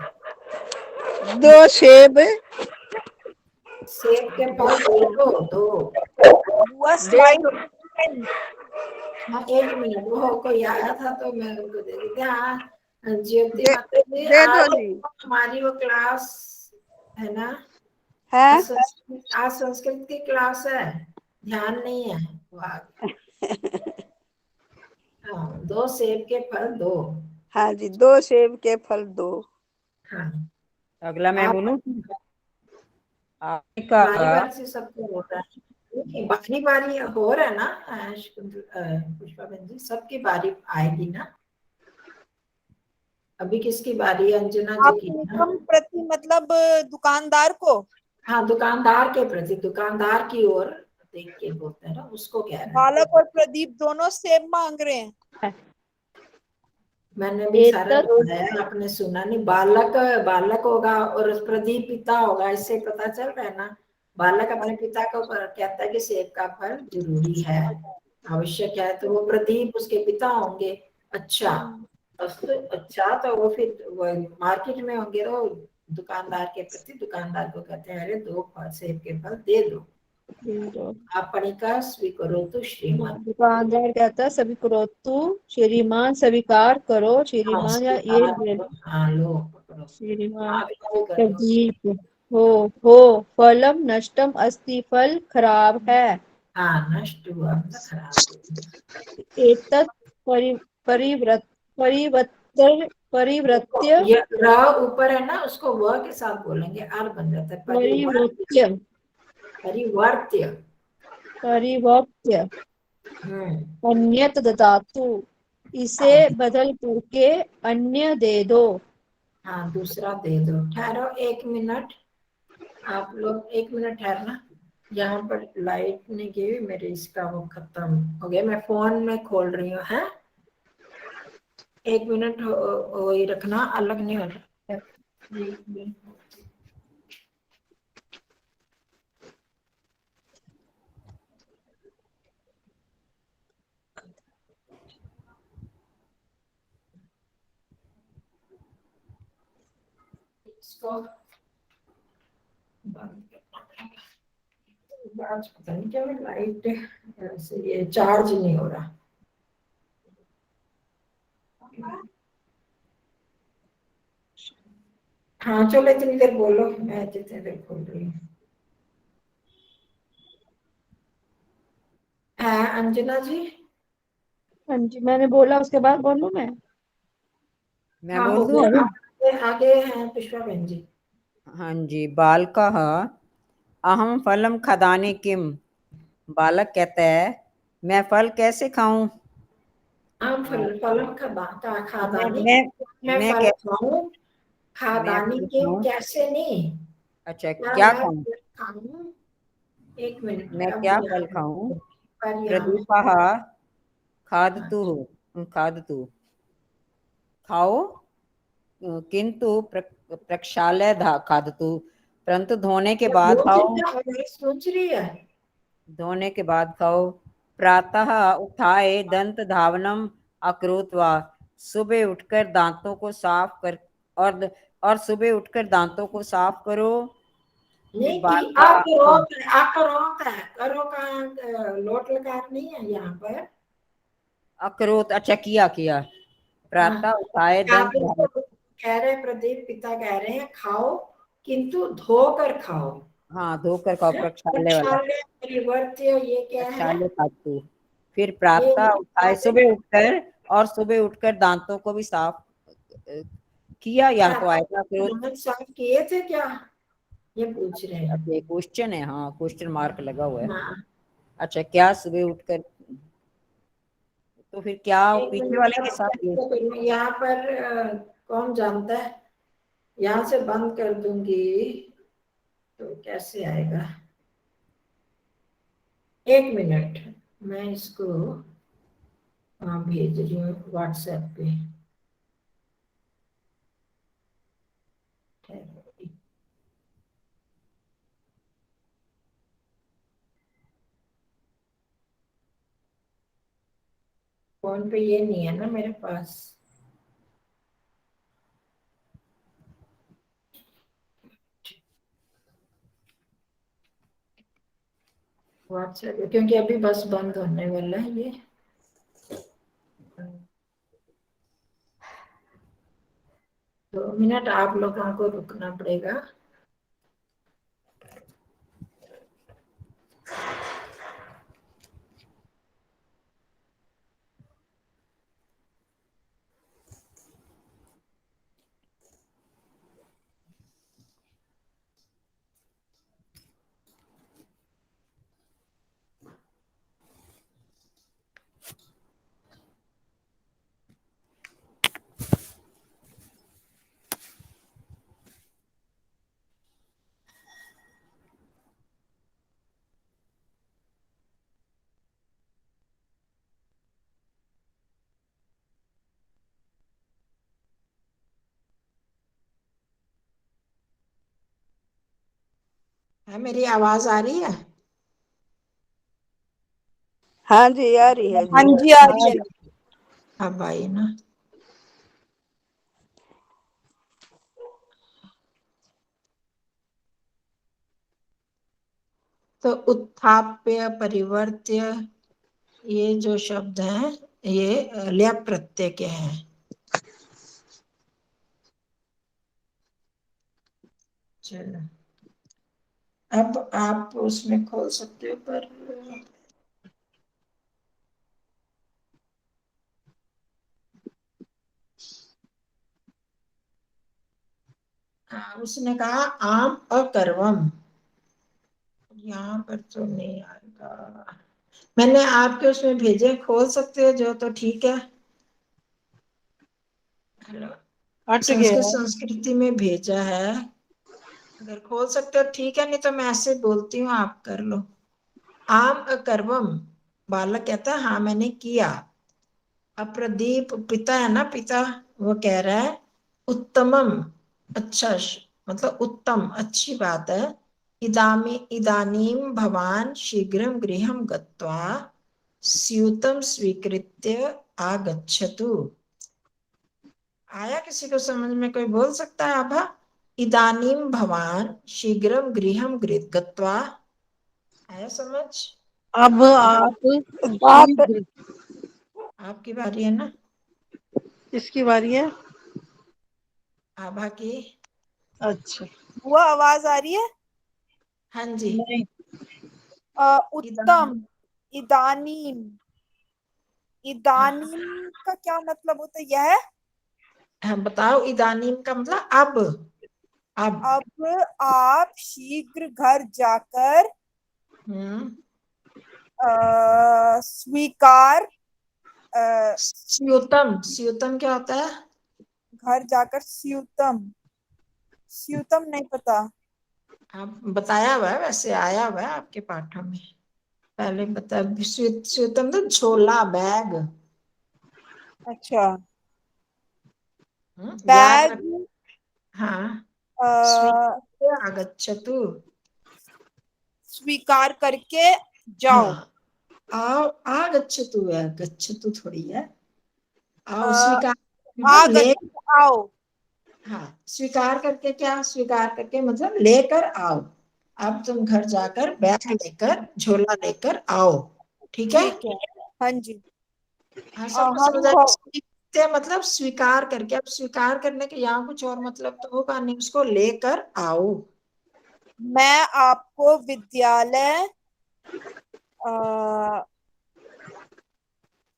दो सेब सेब के फल दे दो, दो दे दो। हाँ, एक मिनट, वो कोई आया था तो मैं उनको दे दी थी। हाँ, ज्योति दे, माता जी, दे दो आज जी। हमारी वो क्लास है ना, है आज संस्कृत की क्लास है, ध्यान नहीं है वो हाँ, दो सेब के फल दो। हाँ जी, दो सेब के फल दो। हाँ, अगला मैं आप बोलूं। आपका बारी बारी से सबको हो रहा है, बारी बारी हो रहा है ना। पुष्पा बहन जी, सबकी बारी आएगी ना। अभी किसकी बारी है? अंजना जी की ना। आपनिकम प्रति मतलब दुकानदार को, हाँ, दुकानदार के प्रति, दुकानदार की ओर देख के बोलते हैं ना, उसको कह रहे हैं। बालक और प्रदीप दोनों सेब मांग रहे हैं। मैंने भी सारा एतत् बताया, आपने सुना नहीं। बालक बालक होगा और प्रदीप पिता होगा, इससे पता चल रहा है ना। बालक अपने पिता को कहता है कि सेब का फल जरूरी है, आवश्यक है, तो वो प्रदीप उसके पिता होंगे। अच्छा, अच्छा, तो वो फिर वो मार्केट में होंगे, तो दुकानदार के प्रति, दुकानदार को कहते हैं, अरे दो सेब के फल दे दो। आपणिका स्वीकरोतु श्रीमान। दुकानदार कहता है सभी करो तू, श्रीमान स्वीकार करो, हाँ, श्रीमान या ये स्वीकार करो। हाँ, लो पकड़ो। श्रीमान आगे आगे कर दो। प्रदीप हो फलम नष्टम अस्ति, फल खराब है। हाँ, नष्ट हुआ मतलब खराब हुआ। एतत् परिवृत परिवृत्य परिवृत्य ये र ऊपर है ना, उसको व के साथ बोलेंगे, आर बन जाता है। परिवर्त्य, परिवृत्य परिवर्त्य, परिवक्त्य अन्यत ददातु, इसे बदल करके अन्य दे दो। हाँ दूसरा दे दो। ठहरो 1 मिनट, आप लोग 1 मिनट ठहरना। यहाँ पर लाइट नहीं गई, मेरे इसका वो खत्म हो गया, मैं फोन में खोल रही हूँ। है 1 मिनट हो ही रखना, अलग नहीं होना। इसको बंद करना पड़ेगा। आज पता नहीं क्या लाइट ऐसे ये चार्ज नहीं हो रहा। हाँ चलो इतनी देर बोलो, मैं जितनी देर खोल रही हूँ। हाँ अंजना जी। हाँ जी, मैंने बोला, उसके बाद बोलूं मैं? मैं हाँ बोल हो दूं गया, अभी? आगे हैं पुष्पा बहन जी। हाँ जी। बालकः अहम फलम खादानि किम। बालक कहता है मैं फल कैसे खाऊं। आम फल फलम का मैं खादानी, मैं मैं मैं फल कै, खाऊं, मैं खादानी फल के खाऊं। कैसे नहीं, अच्छा क्या क्या मैं खाऊं? फल खाऊं। 1 मिनट मैं अब क्या फल यहाँ खाऊं? पर यहाँ प्रदीपः हाँ, खादतु खादतु खाओ, किंतु प्रक्षाल्य खादतु, परंतु धोने के बाद दूसरी खाओ। क्या अगर सोच रही है। धोने के बाद खाओ। प्रातः उत्थाय दंत धावनम अकृत्वा, सुबह उठकर दांतों को साफ कर, और सुबह उठकर दांतों को साफ करो। फिर नहीं बाल की का, हाँ, आकरोत है, करो का लोट लकार नहीं है यहाँ पर। अक्रोत, अच्छा किया किया। हाँ प्रातः उत्थाय दंत काबिल धावन, को कह रहे प्रदीप पिता कह रहे हैं खाओ किंतु धोकर खाओ। हाँ धोकर खाओ, प्रक्षाल्य वाला। प्रक्षाल्य परिवर्त्य ये क्या है। प्रक्षाल्य खातु। फिर ये प्रातः उत्थाय, सुबह उठकर, और सुबह उठकर दांतों को भी साफ किया, यहाँ तो आएगा अक्रोत। दांत साफ किए थे क्या, ये पूछ रहे हैं। अब ये क्वेश्चन है, हाँ क्वेश्चन मार्क लगा हुआ है। हाँ अच्छा क्या सुबह उठकर, तो फिर क्या एक पीछे मिनट वाले के साथ ये? यहाँ पर कौन जानता है, यहाँ से बंद कर दूंगी तो कैसे आएगा। 1 मिनट, मैं इसको भेज रही हूँ व्हाट्सएप पे। फोन पे ये नहीं है ना मेरे पास। व्हाट्सएप, क्योंकि अभी बस बंद होने वाला है ये। 2 मिनट आप लोगों को रुकना पड़ेगा। है मेरी आवाज आ रही है। हाँ जी आ रही है हाँ जी। जी आ रही है। अब आई ना। तो उत्थाप्य परिवर्त्य ये जो शब्द हैं ये ल्यप प्रत्यय के हैं। चलो अब आप उसमें खोल सकते हो, पर उसने कहा आम अकर्वम, यहाँ पर तो नहीं आएगा। मैंने आपके उसमें भेजे, खोल सकते हो जो, तो ठीक है। हेलो, हट संस्कृत गया। संस्कृति में भेजा है, अगर खोल सकते हो ठीक है, नहीं तो मैं ऐसे बोलती हूँ, आप कर लो। आम अकर्वम, बालक कहता है हाँ मैंने किया। अब प्रदीप पिता है ना, पिता वो कह रहा है उत्तमम, अच्छा, मतलब उत्तम, अच्छी बात है। इदानीम भवान शीघ्रं गृहं गत्वा स्यूतं स्वीकृत्य आगच्छतु। आया किसी को समझ में? कोई बोल सकता है आभा? इदानीम भवान शीघ्रं गृहं गत्वा, आया समझ? अब आप बात शीघ्र। आपकी बारी है ना, किसकी बारी है? आभा की। अच्छा। वो आवाज आ रही है? हाँ जी। नहीं। इदानीम, उत्तम, इदानीम, इदानीम का क्या मतलब होता है? यह हाँ बताओ, इदानीम का मतलब अब, अब। अब आप शीघ्र घर जाकर हम्म। स्वीकार, स्यूतम, स्यूतम क्या होता है? घर जाकर स्यूतम, स्यूतम नहीं पता। आप बताया हुआ है, वैसे आया हुआ है आपके पाठों में, पहले बता। स्यूतम तो झोला, बैग। अच्छा, याद बैग, रख। हाँ, अ, स्वीकृत्य आगच्छतु। स्वीकार करके जाओ। हाँ, आओ, आगच्छतु है, गच्छतु थोड़ी है। आओ, अ, स्वीकार मतलब ले। आगच्छतु, आओ। हाँ, स्वीकार करके, क्या स्वीकार करके मतलब लेकर आओ। अब तुम घर जाकर बैग लेकर, झोला लेकर आओ, ठीक है। ठीक है, हाँ जी। हाँ, सबको हम समझ आया? स्वीकृत्य मतलब स्वीकार करके। अब स्वीकार करने के यहाँ कुछ और मतलब तो होगा नहीं, उसको लेकर आओ। मैं आपको विद्यालय, अ,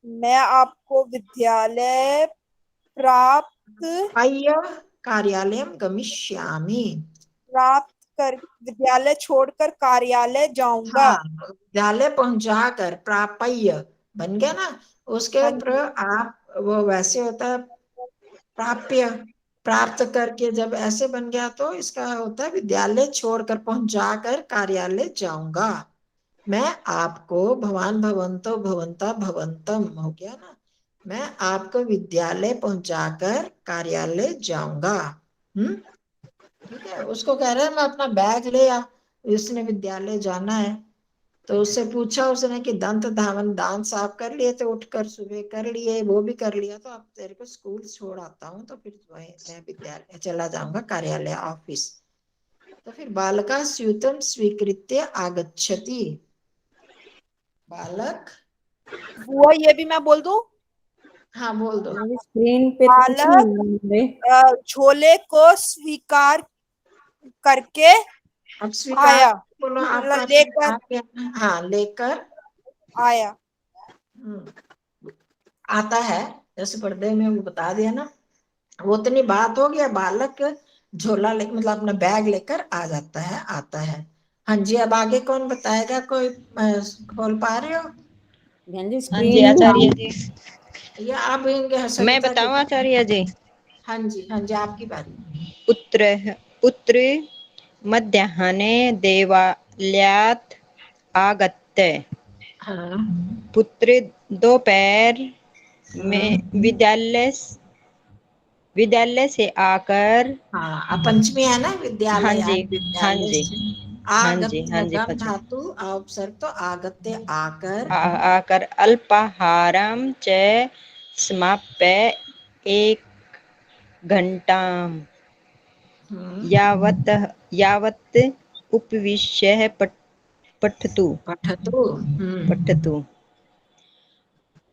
मैं आपको विद्यालय प्राप्त, अय्य कार्यालयम गमिष्यामि। प्राप्त कर, विद्यालय छोड़कर कार्यालय जाऊंगा। हाँ, विद्यालय पहुंचा कर, प्रापय्य बन गया ना। उसके हाँ प्र, जी, आप वो वैसे होता है प्राप्य, प्राप्त करके, जब ऐसे बन गया तो इसका होता है विद्यालय छोड़कर, पहुंचा कर कार्यालय जाऊंगा। मैं आपको, भवान भवंतो भवंता भवंतम हो गया ना, मैं आपको विद्यालय पहुंचाकर कार्यालय जाऊंगा। ठीक है। उसको कह रहे हैं मैं अपना बैग ले आ, उसने विद्यालय जाना है। तो उससे पूछा उसने कि दंत धावन, दांत साफ कर लिए? तो उठकर सुबह कर लिए, वो भी कर लिया, तो अब तेरे को स्कूल छोड़ आता हूँ, तो फिर मैं विद्यालय चला जाऊंगा, कार्यालय, ऑफिस। तो फिर बालका स्यूतम स्वीकृत्य आगच्छति। बालक, बुआ ये भी मैं बोल दूं? हाँ बोल दो। स्क्रीन पे तो कुछ नहीं बालक आ रहा है। झोले को स्वीकार करके अब स्वीकार आया, बोलो, आपका मतलब लेकर आ गया ना? हाँ, लेकर। आया। हम्म, आता है, जैसे पर्दे में वो बता दिया ना, वो उतनी बात हो गया। बालक झोला ले, मतलब अपना बैग लेकर आ जाता है, आता है। हाँ जी, अब आगे कौन बताएगा? कोई खोल पा रहे हो? बहन जी हाँ जी स्क्रीन आचार्य जी, या आप इनके मैं सविता के? बताऊं आचार्य जी। हाँ जी, हाँ जी, आपकी बारी। पुत्र, पुत्री मध्याह्ने देवालयात् आगत्य। हाँ। पुत्री दोपहर में विद्यालय से आकर। हाँ, अब पंचमी है ना, हाँ विद्यालय, जी, आज हाँ विद्यालय जी, से। हाँ जी, आगत्य हाँ है जी, गम पचा धातु, उपसर्ग तो आगत्य, आकर। आकर अल्पाहारं च समाप्य एक घंटाम यावत् यावत् उपविश्य पठतु पठतु। पठतु।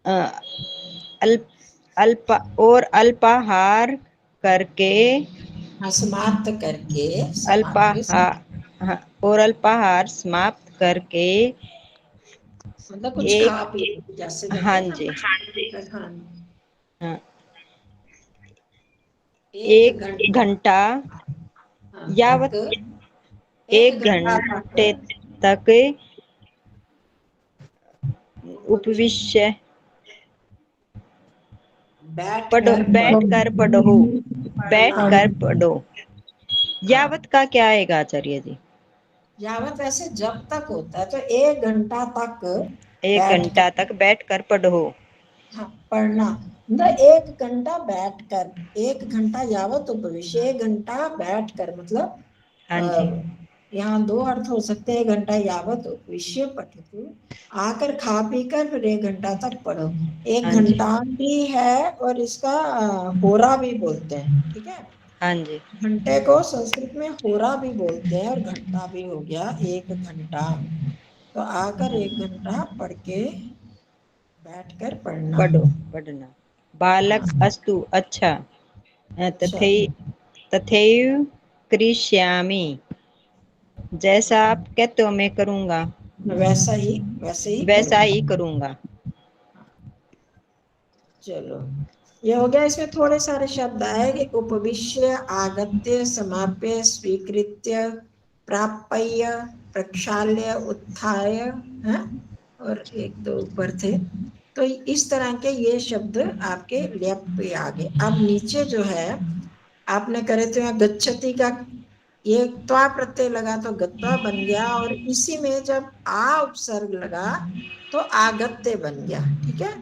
अ, अल्प अल्प और अल्पाहार करके हाँ, समाप्त करके, समाप्य अल्पाहार, हाँ, और अल्पाहार समाप्त करके मतलब कुछ एक, खा पी, जैसे कहते हाँ हैं ना जी, कुछ खाने। हाँ, एक एक घंटा, घंटा हाँ, तक, यावत एक एक घंटा घंटे तक। तक उपविश्य बैठ पढ़ो, कर बैठ कर पढ़ो, बैठ कर पढ़ो। यावत का क्या आएगा आचार्य जी? यावत वैसे जब तक होता है तो 1 घंटा तक 1 बैठ घंटा तक बैठ कर पढ़ो। हाँ, पढ़ना मतलब 1 घंटा बैठकर, 1 घंटा यावत उपविश्य, 1 घंटा बैठकर मतलब हाँ जी, यहाँ 2 अर्थ हो सकते हैं। 1 घंटा यावत उपविश्य पठतु, आकर खा पी कर फिर 1 घंटा तक पढ़ो। एक हाँ जी, घंटा भी है और इसका होरा भी बोलते हैं, ठीक है। हाँ जी, घंटे को संस्कृत में होरा भी बोलते हैं और घंटा भी हो गया 1 घंटा। तो आकर 1 घंटा पढ़ के बैठकर पढ़ना। पढ़ो, पढ़ना। बालक अस्तु, अच्छा। अच्छा, तथैव करिष्यामि, जैसा आप कहते हो मैं करूँगा, वैसे ही वैसा करो। ही करूँगा। चलो, ये हो गया। इसमें थोड़े सारे शब्द आए कि उपविश्य, आगत्य, समाप्य, स्वीकृत्य, प्राप्य, प्रक्षाल्य, उत्थाय, है और 1-2 ऊपर थे। तो इस तरह के ये शब्द आपके लेप पे आ गए। अब नीचे जो है आपने करे तो यहाँ गच्छति का ये त्वा प्रत्यय लगा तो गत्वा बन गया, और इसी में जब आ उपसर्ग लगा तो आगत्य बन गया, ठीक है।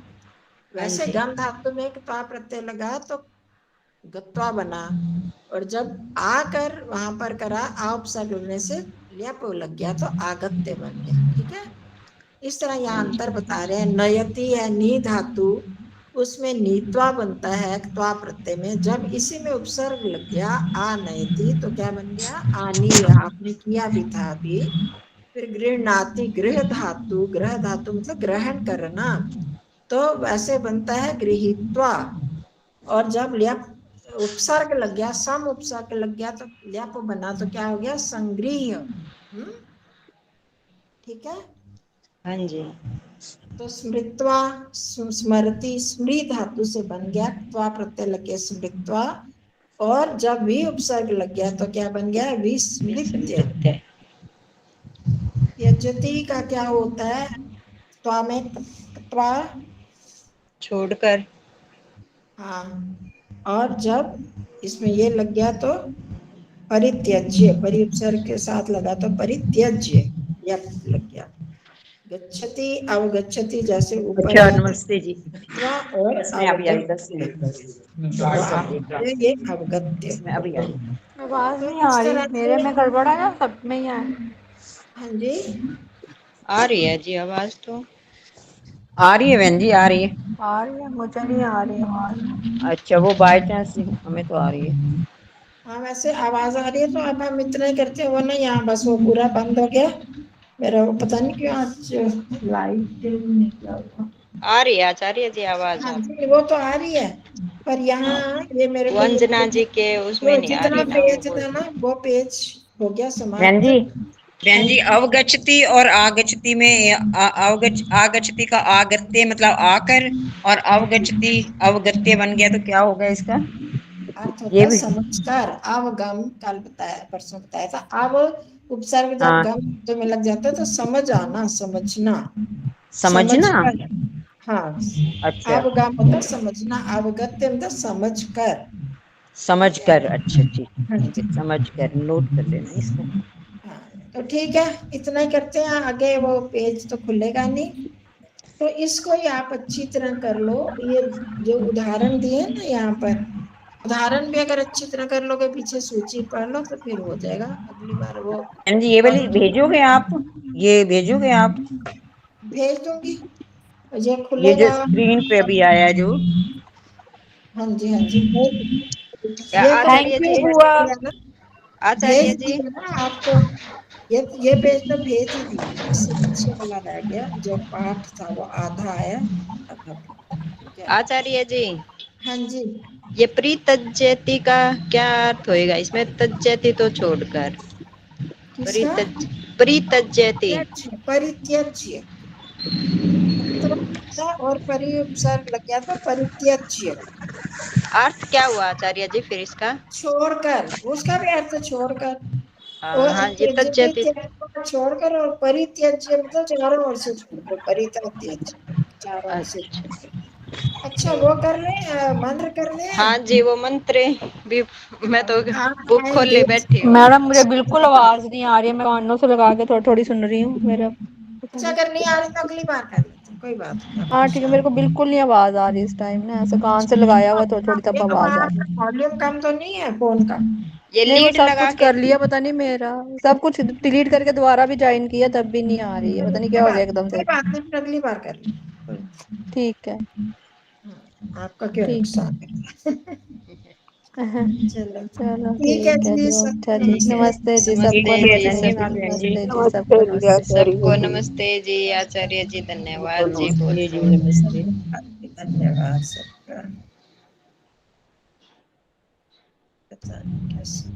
वैसे जी, गम धातु में एक त्वा प्रत्यय लगा तो गत्वा बना, और जब आकर वहां पर करा आ उपसर्ग लगने से ल्यप लग गया तो आगत्य बन गया, ठीक है। इस तरह यहाँ अंतर बता रहे हैं। नयति है नी धातु, उसमें नीत्वा बनता है त्वा प्रत्यय में। जब इसी में उपसर्ग लग गया आ नयति तो क्या बन गया? आनी, आपने किया भी था अभी। फिर गृहणाति, गृह धातु मतलब ग्रहण करना, तो वैसे बनता है गृहीत्वा। और जब ल्यप उपसर्ग लग गया, सम उपसर्ग लग गया तो ल्यप बना तो क्या हो गया? संगृह्य। ठीक है। हाँ जी, तो स्मृत्वा, स्मृति, स्मृ धातु से बन गया, त्वा प्रत्यय लग गया स्मृत्वा। और जब भी उपसर्ग लग गया तो क्या बन गया? विस्मृत्य। विस्मृत्य। यजति का क्या होता है? त्वा में त्वा, छोड़कर। हाँ। और जब इसमें ये लग गया तो परित्यज्य, परि उपसर्ग के साथ लगा तो परित्यज्य, यप लग गया। गच्छति, अवगच्छति, जैसे ऊपर अच्छा, है नमस्ते जी। त्वा और बस मैं अभी आई 10 अवगत्य, मिनट। ये अवगत्य। बस मैं अभी आई। आवाज तो नहीं आ इस रही, तरह मेरे से, में गड़बड़ है या सब में ही है? हाँ जी, आ रही है जी आवाज, तो आ रही है बहन जी, आ रही है। आ रही है, मुझे नहीं आ रही आवाज। अच्छा, वो बाय चांस हमें तो आ रही है। हाँ वैसे आवाज आ रही है। तो अब हम इतना ही करते हैं, वो ना यहाँ बस वो पूरा बंद हो गया मेरा, वो पता नहीं क्यों आज लाइट निकला हुआ। आ रही है आचार्य जी आवाज हाँ आप? जी, वो तो आ रही है, पर यहाँ ये मेरे वो को ये अंजना जी के उसमें जो नहीं आ जितना रही ना पेज वो। था ना वो पेज हो गया बहन समाप्त। जी, हाँ बहन जी, अवगच्छति और आगच्छति में आगच्छति का आगत्य मतलब आकर, और अवगच्छति अवगत्य बन गया तो क्या होगा इसका? अर्थ होता ये है भी। समझकर। अवगम कल बताया, परसों बताया था। अब उपसर्ग जब हाँ, गम तो में लग जाता है तो समझ आना, समझना, समझना। समझकर। हाँ, अच्छा, अवगम होता है समझना, अवगत्य मतलब समझकर। समझ ठीक है। कर। अच्छा, ठीक हाँ ठीक है, जी। समझ कर नोट कर लेना इसको। हाँ, तो ठीक है, इतना ही करते हैं। आगे वो पेज तो खुलेगा नहीं, तो इसको ही आप अच्छी तरह कर लो। ये जो उदाहरण दिए ना यहाँ पर, उदाहरण भी अगर अच्छी तरह कर लोगे, पीछे सूची पढ़ लो, तो फिर हो जाएगा अगली बार वो। बहन जी, ये और वाली भेजोगे आप? ये भेजोगे आप? भेज दूंगी, ये ये जो खुलेगा। स्क्रीन पे अभी आया जो। हाँ जी, हाँ जी, भेज क्या ये तो थैंक आचार्य यू जी? भेज बुआ। दिया ना, भेज आचार्य जी, दिया ना आपको। ये पेज तो भेज ही दिया, इससे नीचे वाला रह गया। जो पाठ था वो आधा आया, आधा ठीक है। आचार्य जी, हाँ जी, ये परित्यज्यति का क्या अर्थ होएगा इसमें? तज्यति तो छोड़कर। किसका? परित्यज्यति। परित्यज्य, और परि उपसर्ग लग गया तो परित्यज्य, अर्थ क्या हुआ आचार्य जी फिर इसका? छोड़कर। उसका भी अर्थ है छोड़कर। हाँ और हाँ, ये त्यज्यते, तज्यति। त्याग को छोड़कर, और परित्यज्य मतलब चारों ओर से छोड़ दो, परित्यज्य। चारों से। अच्छा वो कर ले, मंत्र कर ले। हाँ जी, वो मंत्र भी मैं तो आप बुक मैं खोले देख बैठी हूँ। मैडम मुझे बिल्कुल आवाज नहीं आ रही है, मैं कानों से लगा के थोड़ी थोड़ी सुन रही हूँ मेरा। अच्छा अगर नहीं आ रही तो अगली बार कर लेते हैं, कोई बात नहीं। आप हाँ ठीक है, मेरे को बिल्कुल नहीं आवाज आ रही इस टाइम ना, ऐसे कान से लगाया हुआ तो थोड़ी तब आवाज आ रही है। वॉल्यूम कम तो नहीं है फोन का? ये नहीं वो लीड सब लगा कुछ के कर लिया, पता नहीं मेरा सब कुछ डिलीट करके दोबारा भी ज्वाइन किया तब भी नहीं आ रही है, पता नहीं क्या हो गया एकदम कोई से। बात नहीं, फिर अगली बार कर लेंगे। ठीक है आपका क्यों ठीक है। नुकसान है। चलो चलो ठीक है ठीक है जी, जी, अच्छा सबको जी, नमस्ते। नमस्ते जी, सबको नमस्ते जी, नमस्ते जी, धन्यवाद बहन जी। नमस्ते जी, नमस्ते सबको जी नमस्ते। सबको आचार्य जी। नमस्ते जी, आचार्य जी धन्यवाद जी, बहुत जी जी बहुत। नमस्ते। धन्यवाद सबका। पता नहीं कैसे